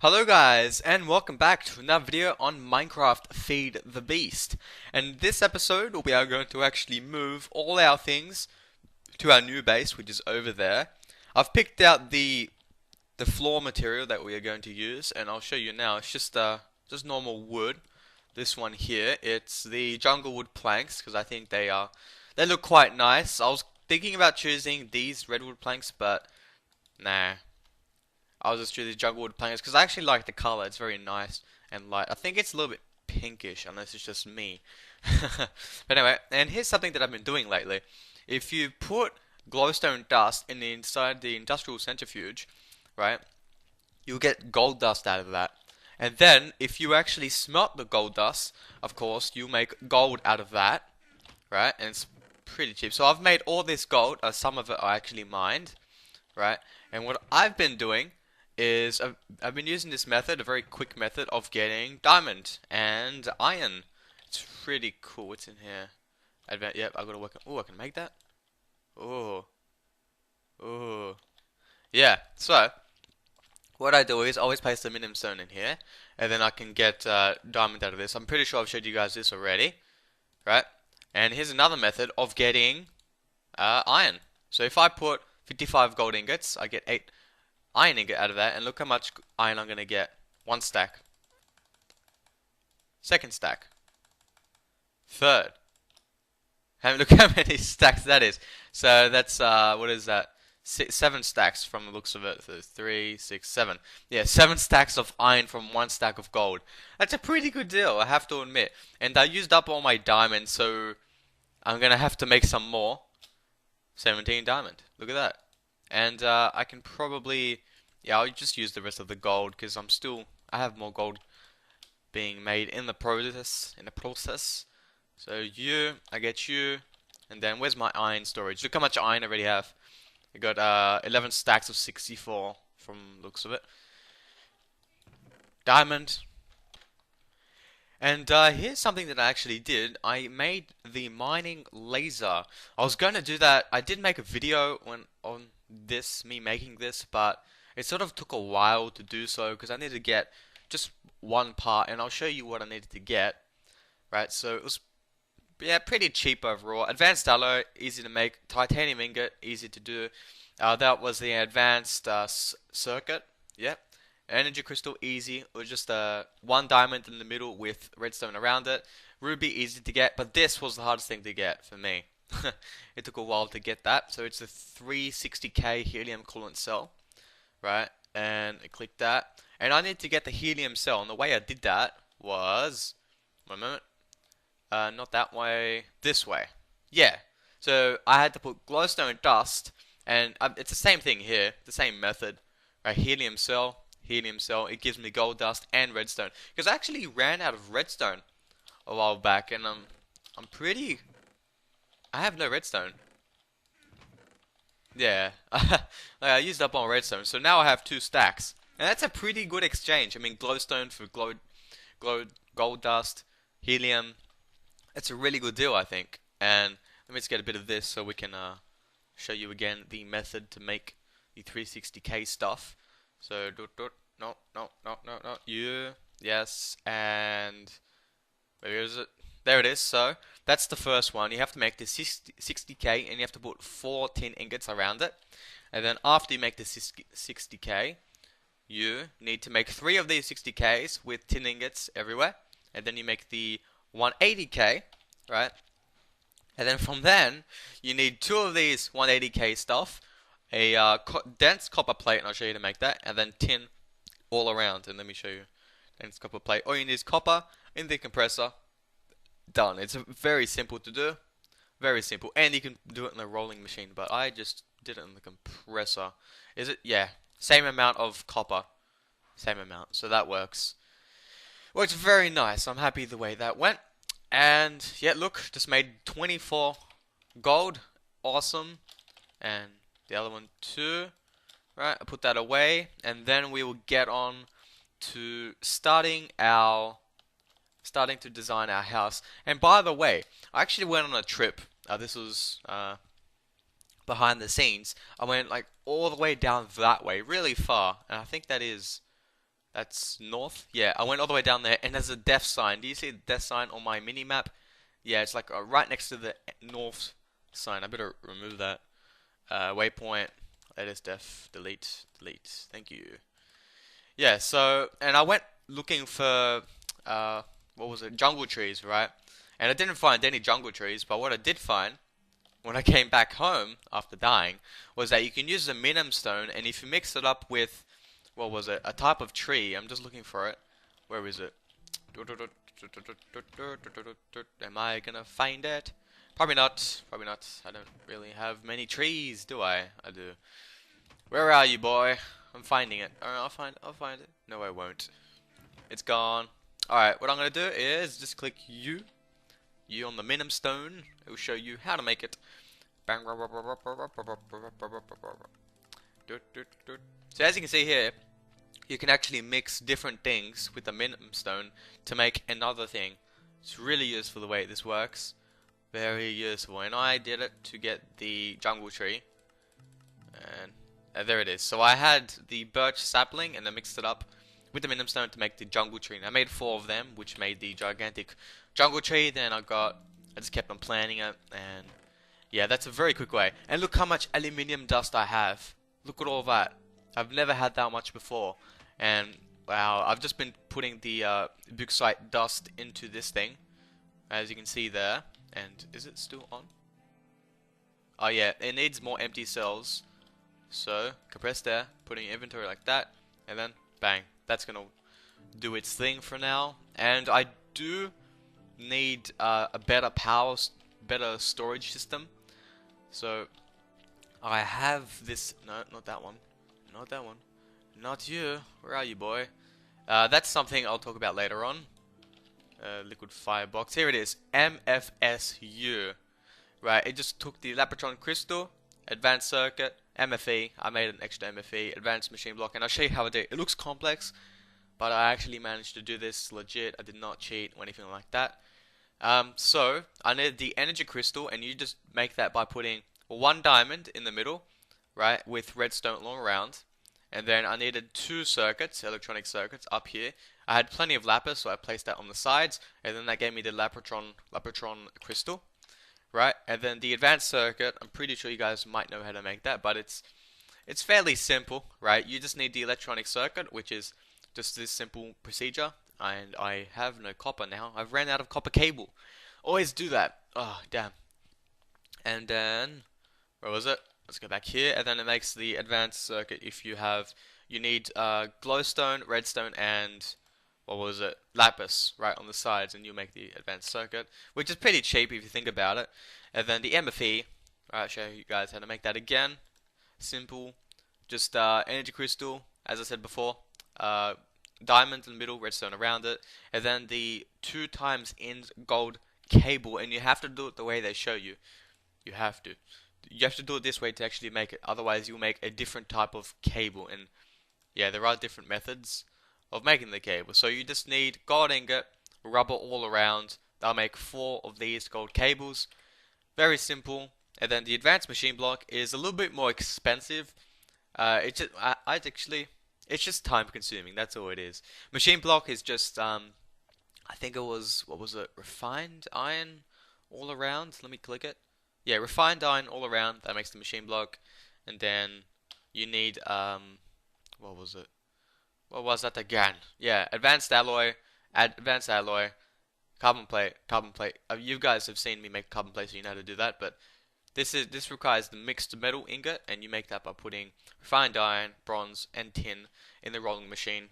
Hello guys, and welcome back to another video on Minecraft Feed the Beast. And this episode, we are going to actually move all our things to our new base, which is over there. I've picked out the floor material that we are going to use, and I'll show you now. It's just normal wood. This one here, it's the jungle wood planks, because I think they look quite nice. I was thinking about choosing these redwood planks, but nah. I'll just do the jungle wood planks because I actually like the color. It's very nice and light. I think it's a little bit pinkish unless it's just me. But anyway, and here's something that I've been doing lately. If you put glowstone dust inside the industrial centrifuge, right, you'll get gold dust out of that. And then if you actually smelt the gold dust, of course, you make gold out of that, right? And it's pretty cheap. So I've made all this gold. Some of it I actually mined, right? And what I've been doing is I've been using this method, a very quick method of getting diamond and iron. It's pretty cool. What's in here? Yep, I've got to work on. Oh, I can make that. Oh, oh, yeah. So what I do is always place the minimum stone in here, and then I can get diamond out of this. I'm pretty sure I've showed you guys this already, right? And here's another method of getting iron. So if I put 55 gold ingots, I get 8 iron ingot out of that, and look how much iron I'm gonna get. One stack. Second stack. Third. Look how many stacks that is. So that's what is that? 7 stacks from the looks of it. So 3, 6, 7. Yeah, 7 stacks of iron from 1 stack of gold. That's a pretty good deal, I have to admit. And I used up all my diamonds, so I'm gonna have to make some more. 17 diamond. Look at that. And I can probably, yeah, I'll just use the rest of the gold because I have more gold being made in the process. So I get you, and then where's my iron storage? Look how much iron I already have. I got 11 stacks of 64 from looks of it. Diamond. And here's something that I actually did. I made the mining laser. I was going to do that. I did make a video on me making this, but it sort of took a while to do so because I needed to get just one part, and I'll show you what I needed to get. Right, so it was, yeah, pretty cheap overall. Advanced alloy, easy to make. Titanium ingot, easy to do. That was the advanced circuit. Yep. Energy crystal, easy. It was just one diamond in the middle with redstone around it. Ruby, easy to get, but this was the hardest thing to get for me. It took a while to get that. So it's a 360k helium coolant cell, right? And I clicked that, and I need to get the helium cell. And the way I did that was, one moment, not that way, this way. Yeah. So I had to put glowstone dust, and it's the same thing here, the same method. Right, helium cell. It gives me gold dust and redstone. Because I actually ran out of redstone a while back, and I have no redstone. Yeah, like I used up all redstone, so now I have 2 stacks, and that's a pretty good exchange. I mean, glowstone for gold dust, helium. It's a really good deal, I think. And let me just get a bit of this so we can show you again the method to make the 360k stuff. So no, yes, and where is it? There it is. So that's the first one. You have to make the 60k, and you have to put 4 tin ingots around it. And then after you make the 60k, you need to make 3 of these 60ks with tin ingots everywhere. And then you make the 180k, right? And then from then, you need 2 of these 180k stuff, a dense copper plate, and I'll show you to make that, and then tin all around. And let me show you. Dense copper plate. All you need is copper in the compressor. Done. It's very simple to do. Very simple. And you can do it in a rolling machine, but I just did it in the compressor. Is it? Yeah. Same amount of copper. Same amount. So that works. Works very nice. I'm happy the way that went. And yeah, look, just made 24 gold. Awesome. And the other one too. Right, I put that away, and then we will get on to starting to design our house. And by the way, I actually went on a trip. This was behind the scenes. I went like all the way down that way, really far, and I think that is That's north. Yeah, I went all the way down there, and there's a death sign. Do you see the death sign on my mini map? Yeah, it's like right next to the north sign. I better remove that. Waypoint. That is death. Delete. Delete. Thank you. Yeah. So, and I went looking for what was it? Jungle trees, right? And I didn't find any jungle trees. But what I did find when I came back home after dying was that you can use the minimum stone, and if you mix it up with what was it? A type of tree. I'm just looking for it. Where is it? Am I gonna find it? Probably not. Probably not. I don't really have many trees, do I? I do. Where are you, boy? I'm finding it. Alright, I'll find it. No, I won't. It's gone. Alright, what I'm gonna do is just click U. U on the minimum stone. It will show you how to make it. So as you can see here, you can actually mix different things with the minimum stone to make another thing. It's really useful the way this works. Very useful. And I did it to get the jungle tree. And there it is. So I had the birch sapling and I mixed it up with the minimum stone to make the jungle tree. And I made 4 of them, which made the gigantic jungle tree. Then I just kept on planting it. And yeah, that's a very quick way. And look how much aluminium dust I have. Look at all that. I've never had that much before. And wow, I've just been putting the bauxite dust into this thing, as you can see there. And is it still on? Oh yeah, it needs more empty cells. So compress there, putting inventory like that, and then bang. That's gonna do its thing for now. And I do need a better storage system. So I have this. No, not that one. Not that one. Not you. Where are you, boy? That's something I'll talk about later on. Liquid firebox. Here it is. MFSU. Right, it just took the Lapotron crystal, advanced circuit, MFE. I made an extra MFE, advanced machine block, and I'll show you how I did it. It looks complex, but I actually managed to do this legit. I did not cheat or anything like that. So I needed the energy crystal, and you just make that by putting 1 diamond in the middle, right, with redstone all around. And then I needed 2 circuits, electronic circuits, up here. I had plenty of lapis, so I placed that on the sides, and then that gave me the Lapotron crystal, right? And then the advanced circuit, I'm pretty sure you guys might know how to make that, but it's fairly simple, right? You just need the electronic circuit, which is just this simple procedure. And I have no copper now. I've ran out of copper cable. Always do that. Oh, damn. And then, where was it? Let's go back here, and then it makes the advanced circuit. If you need glowstone, redstone, and what was it? Lapis, right on the sides, and you make the advanced circuit, which is pretty cheap if you think about it. And then the MFE, I'll show you guys how to make that again. Simple, just energy crystal, as I said before, diamond in the middle, redstone around it, and then the 2 times in gold cable, and you have to do it the way they show you. You have to do it this way to actually make it. Otherwise, you'll make a different type of cable. And yeah, there are different methods of making the cable. So you just need gold ingot, rubber all around. That'll make 4 of these gold cables. Very simple. And then the advanced machine block is a little bit more expensive. It's just time consuming. That's all it is. Machine block is just I think it was, what was it? Refined iron all around. Let me click it. Yeah, refined iron all around, that makes the machine block. And then you need, what was it? What was that again? Yeah, advanced alloy, carbon plate. You guys have seen me make carbon plate, so you know how to do that. But this requires the mixed metal ingot, and you make that by putting refined iron, bronze, and tin in the rolling machine.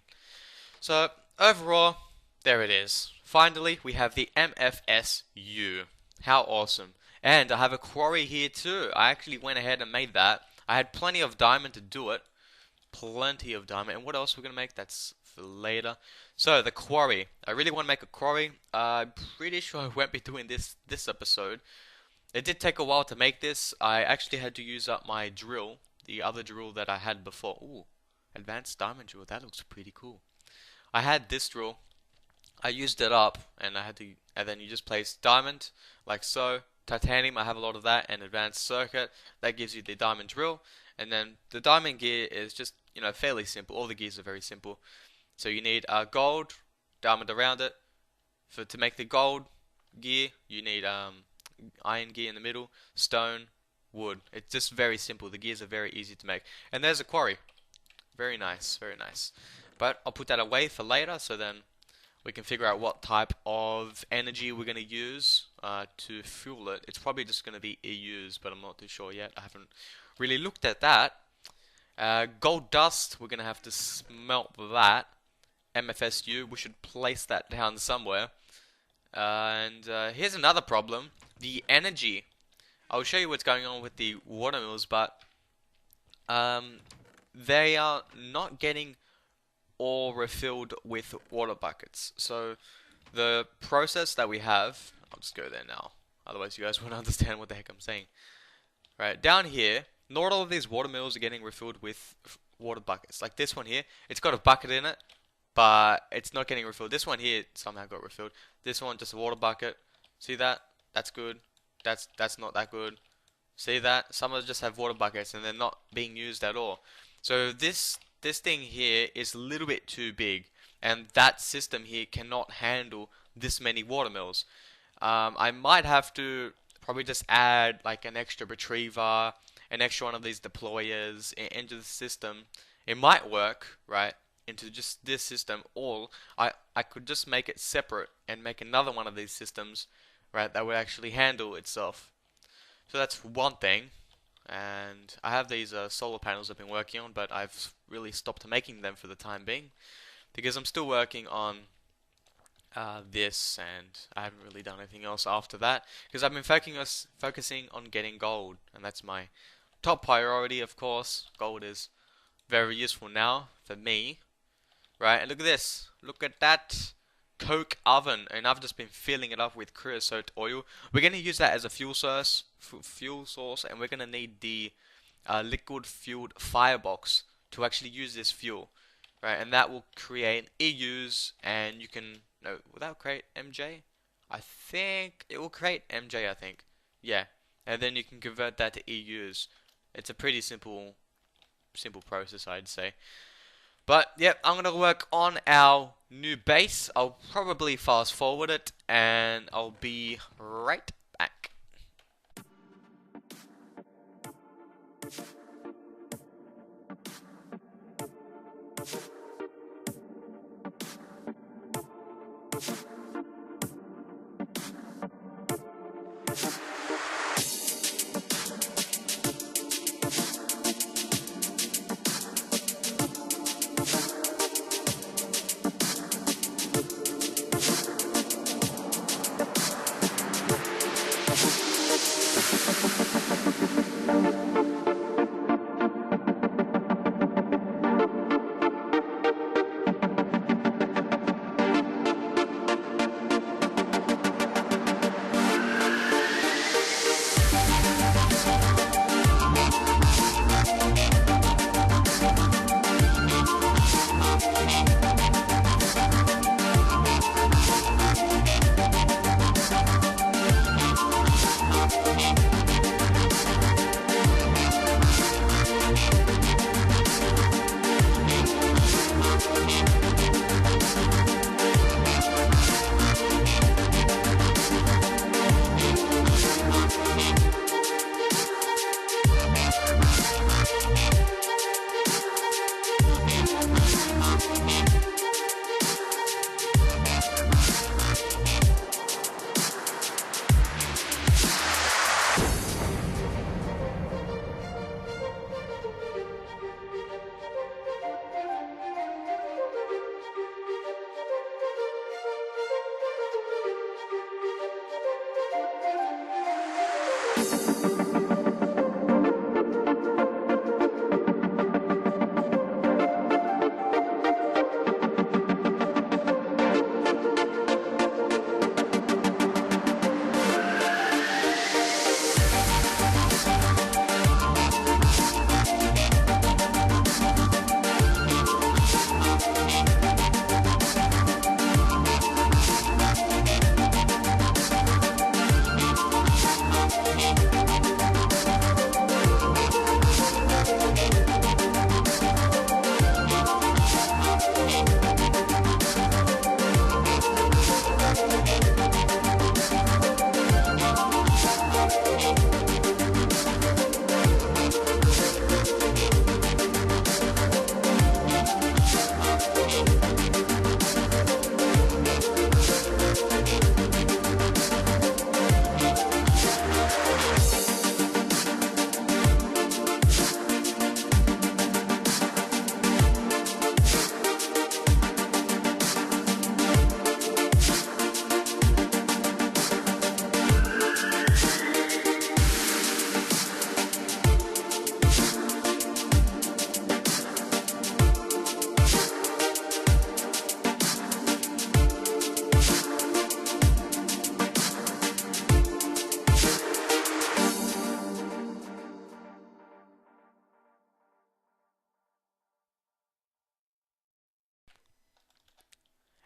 So overall, there it is. Finally, we have the MFSU. How awesome. And I have a quarry here too. I actually went ahead and made that. I had plenty of diamond to do it. Plenty of diamond. And what else we're going to make? That's for later. So, the quarry. I really want to make a quarry. I'm pretty sure I won't be doing this episode. It did take a while to make this. I actually had to use up my drill. The other drill that I had before. Ooh, advanced diamond drill. That looks pretty cool. I had this drill. I used it up. And then you just place diamond. Like so. Titanium, I have a lot of that, and advanced circuit, that gives you the diamond drill. And then the diamond gear is just, fairly simple. All the gears are very simple. So you need gold, diamond around it. To make the gold gear, you need iron gear in the middle, stone, wood. It's just very simple. The gears are very easy to make. And there's a quarry. Very nice, very nice. But I'll put that away for later, so then we can figure out what type of energy we're going to use to fuel it. It's probably just going to be EUs, but I'm not too sure yet. I haven't really looked at that. Gold dust, we're going to have to smelt that. MFSU, we should place that down somewhere. And here's another problem. The energy. I'll show you what's going on with the watermills, but they are not getting all refilled with water buckets. So the process that we have, I'll just go there now, otherwise you guys won't understand what the heck I'm saying. Right, down here, not all of these watermills are getting refilled with water buckets. Like this one here, it's got a bucket in it, but it's not getting refilled. This one here somehow got refilled. This one just a water bucket. See that? That's good. That's not that good. See that? Some of them just have water buckets and they're not being used at all. So this thing here is a little bit too big, and that system here cannot handle this many watermills. I might have to probably just add like an extra retriever, an extra one of these deployers into the system. It might work, right, into just this system, or I could just make it separate and make another one of these systems, right, that would actually handle itself. So that's one thing. And I have these solar panels I've been working on, but I've really stopped making them for the time being because I'm still working on this, and I haven't really done anything else after that because I've been focusing on getting gold, and that's my top priority. Of course, gold is very useful now for me, right? And look at this, look at that coke oven, and I've just been filling it up with creosote oil. We're going to use that as a fuel source, and we're going to need the liquid fueled firebox to actually use this fuel, right? And that will create EUs, and you can, no, will that create MJ? I think it will create MJ, I think. Yeah, and then you can convert that to EUs. It's a pretty simple process, I'd say. But yep, I'm gonna work on our new base. I'll probably fast forward it, and I'll be right back.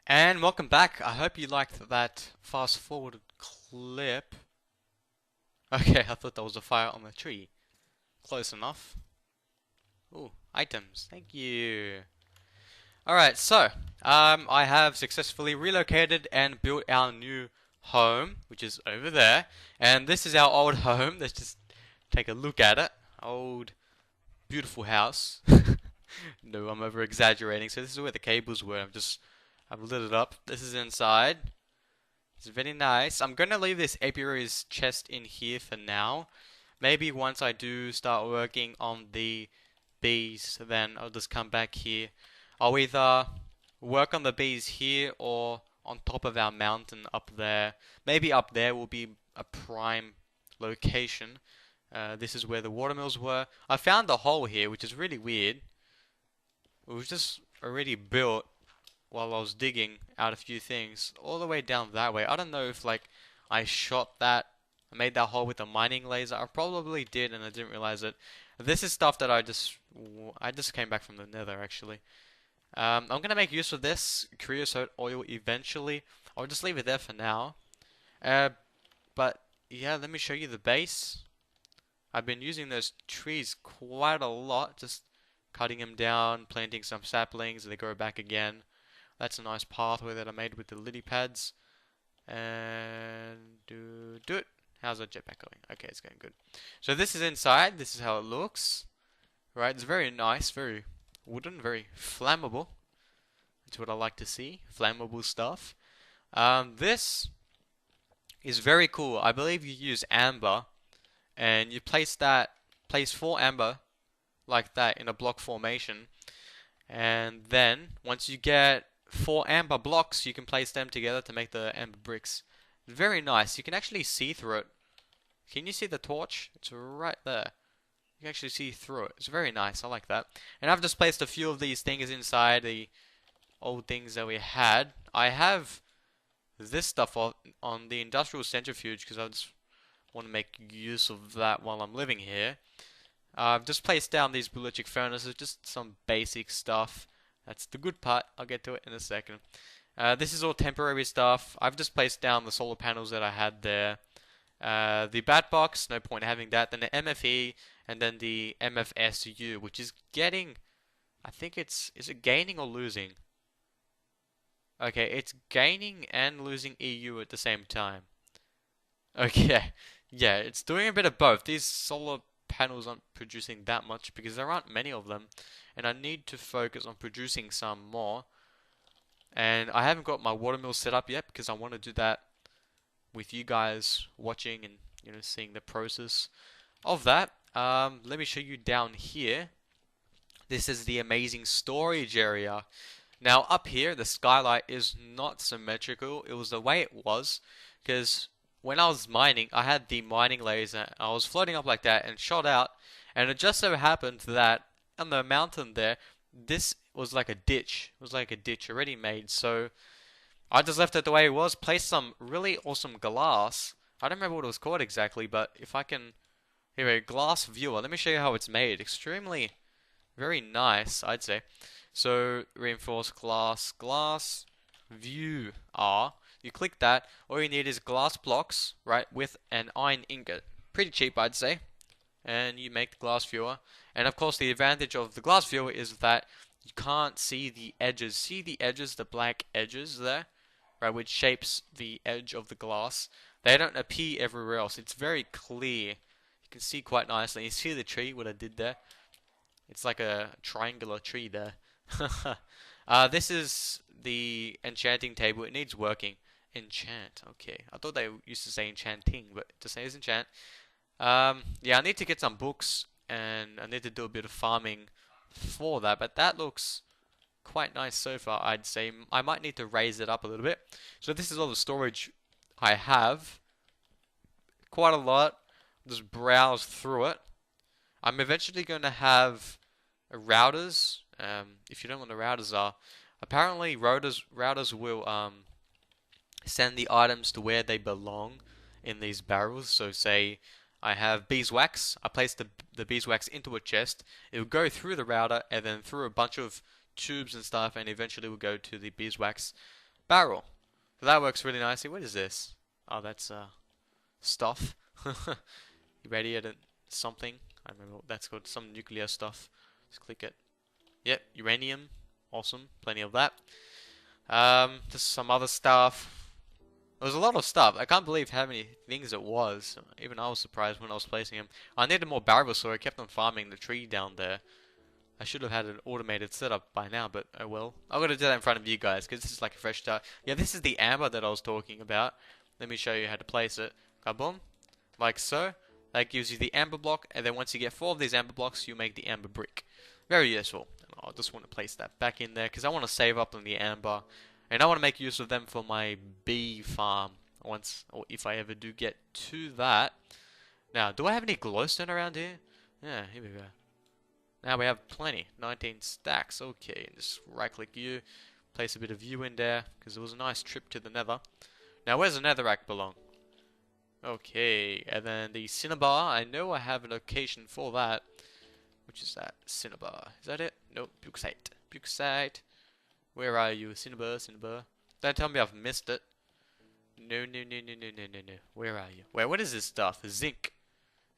And welcome back. I hope you liked that fast forward clip. Okay, I thought that was a fire on the tree. Close enough. Ooh, items. Thank you. Alright, so, I have successfully relocated and built our new home, which is over there. And this is our old home. Let's just take a look at it. Old, beautiful house. No, I'm over exaggerating. So this is where the cables were. I've lit it up. This is inside. It's very nice. I'm gonna leave this apiary's chest in here for now. Maybe once I do start working on the bees, then I'll just come back here. I'll either work on the bees here or on top of our mountain up there. Maybe up there will be a prime location. This is where the watermills were. I found a hole here, which is really weird. It was just already built while I was digging out a few things all the way down that way. I don't know if like I shot that, I made that hole with a mining laser. I probably did and I didn't realize it. This is stuff that I just came back from the nether actually. I'm gonna make use of this creosote oil eventually. I'll just leave it there for now. But yeah, let me show you the base. I've been using those trees quite a lot, just cutting them down, planting some saplings, and they grow back again. That's a nice pathway that I made with the lily pads. And do it. How's that jetpack going? Okay, it's going good. So this is inside. This is how it looks. Right, it's very nice, very wooden, very flammable. That's what I like to see. Flammable stuff. This is very cool. I believe you use amber, and you place 4 amber like that in a block formation, and then once you get 4 amber blocks, you can place them together to make the amber bricks. Very nice. You can actually see through it. Can you see the torch? It's right there. You can actually see through it. It's very nice. I like that. And I've just placed a few of these things inside the old things that we had. I have this stuff on the industrial centrifuge because I just want to make use of that while I'm living here. I've just placed down these electric furnaces, just some basic stuff. That's the good part. I'll get to it in a second. This is all temporary stuff. I've just placed down the solar panels that I had there. The bat box, no point having that. Then the MFE, and then the MFSU, which is getting, I think is it gaining or losing? Okay, it's gaining and losing EU at the same time. Okay, yeah, it's doing a bit of both. These solar panels aren't producing that much because there aren't many of them, and I need to focus on producing some more. And I haven't got my watermill set up yet because I want to do that with you guys watching and seeing the process of that. Let me show you down here. This is the amazing storage area. Now up here the skylight is not symmetrical. It was the way it was because when I was mining, I had the mining laser. I was floating up like that and shot out, and it just so happened that on the mountain there, this was like a ditch. It was like a ditch already made. So I just left it the way it was. Placed some really awesome glass. I don't remember what it was called exactly, but if I can, here, a glass viewer. Let me show you how it's made. Extremely, very nice, I'd say. So reinforced glass view R. You click that, all you need is glass blocks, right, with an iron ingot. Pretty cheap, I'd say. And you make the glass viewer. And of course, the advantage of the glass viewer is that you can't see the edges. See the edges, the black edges there, right, which shapes the edge of the glass. They don't appear everywhere else. It's very clear. You can see quite nicely. You see the tree, what I did there? It's like a triangular tree there. This is the enchanting table. It needs working. Enchant. Okay. I thought they used to say enchanting, but to say is enchant. Yeah, I need to get some books, and I need to do a bit of farming for that, but that looks quite nice so far, I'd say. I might need to raise it up a little bit. So this is all the storage I have. Quite a lot. Just browse through it. I'm eventually going to have routers. If you don't know what the routers are, apparently routers will send the items to where they belong in these barrels. So say I have beeswax. I place the beeswax into a chest. It will go through the router and then through a bunch of tubes and stuff, and eventually will go to the beeswax barrel. So that works really nicely. What is this? Oh, that's stuff. Irradiated something. I remember what that's called. Some nuclear stuff. Just click it. Yep, uranium. Awesome. Plenty of that. Just some other stuff. There was a lot of stuff. I can't believe how many things it was. Even I was surprised when I was placing them. I needed more barrels, so I kept on farming the tree down there. I should have had an automated setup by now, but oh well. I'm going to do that in front of you guys, because this is like a fresh start. Yeah, this is the amber that I was talking about. Let me show you how to place it. Kaboom. Like so. That gives you the amber block, and then once you get 4 of these amber blocks, you make the amber brick. Very useful. And I just want to place that back in there, because I want to save up on the amber. And I want to make use of them for my bee farm, once, or if I ever do get to that. Now, do I have any glowstone around here? Yeah, here we go. Now we have plenty. 19 stacks. Okay, just right click you. Place a bit of you in there, because it was a nice trip to the nether. Now where's the netherrack belong? Okay, and then the cinnabar. I know I have a location for that. Which is that? Cinnabar. Is that it? Nope, bauxite. Bauxite. Where are you? Cinnabar, cinnabar. Don't tell me I've missed it. No. Where are you? Wait, what is this stuff? Zinc.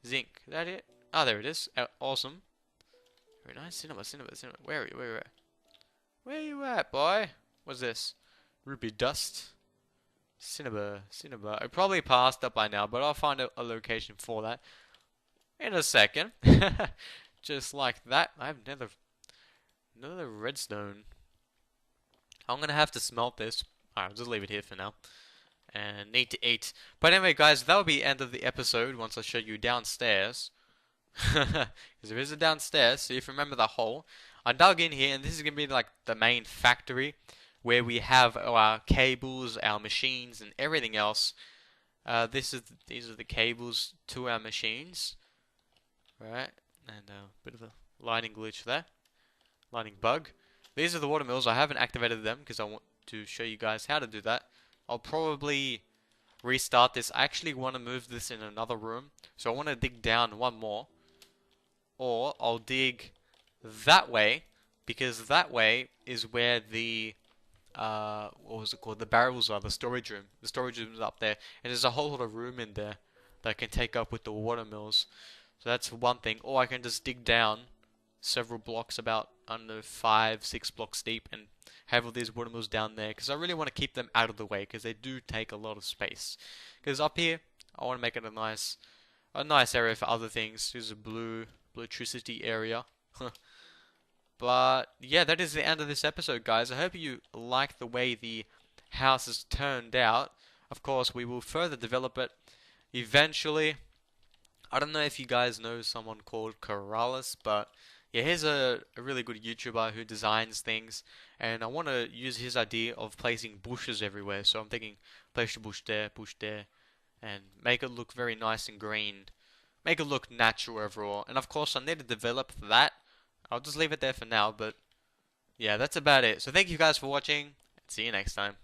Zinc. Is that it? Ah, there it is. Awesome. Very nice. Cinema. Where are you? Where you at, boy? What's this? Ruby dust. Cinema. I probably passed up by now, but I'll find a location for that in a second. Just like that. I have another redstone. I'm gonna have to smelt this. Alright, I'll just leave it here for now. And need to eat. But anyway, guys, that will be the end of the episode once I show you downstairs. Because there is a downstairs, so if you remember the hole, I dug in here, and this is going to be like the main factory where we have our cables, our machines, and everything else. These are the cables to our machines, right? And a bit of a lighting glitch there, lighting bug. These are the water mills. I haven't activated them because I want to show you guys how to do that. I'll probably restart this. I actually want to move this in another room, so I want to dig down one more. Or I'll dig that way, because that way is where the what was it called? The barrels are, the storage room. The storage room is up there, and there's a whole lot of room in there that I can take up with the water mills. So that's one thing. Or I can just dig down several blocks, about under 5-6 blocks deep, and have all these water mills down there, because I really want to keep them out of the way, because they do take a lot of space. Because up here, I want to make it a nice area for other things. There's a blue electricity area. But yeah, that is the end of this episode, guys. I hope you like the way the house has turned out. Of course, we will further develop it eventually. I don't know if you guys know someone called Corrales, but yeah, he's a really good YouTuber who designs things, and I want to use his idea of placing bushes everywhere. So I'm thinking place a bush there, and make it look very nice and green. Make it look natural overall. And of course, I need to develop that. I'll just leave it there for now, but yeah, that's about it. So thank you guys for watching, and see you next time.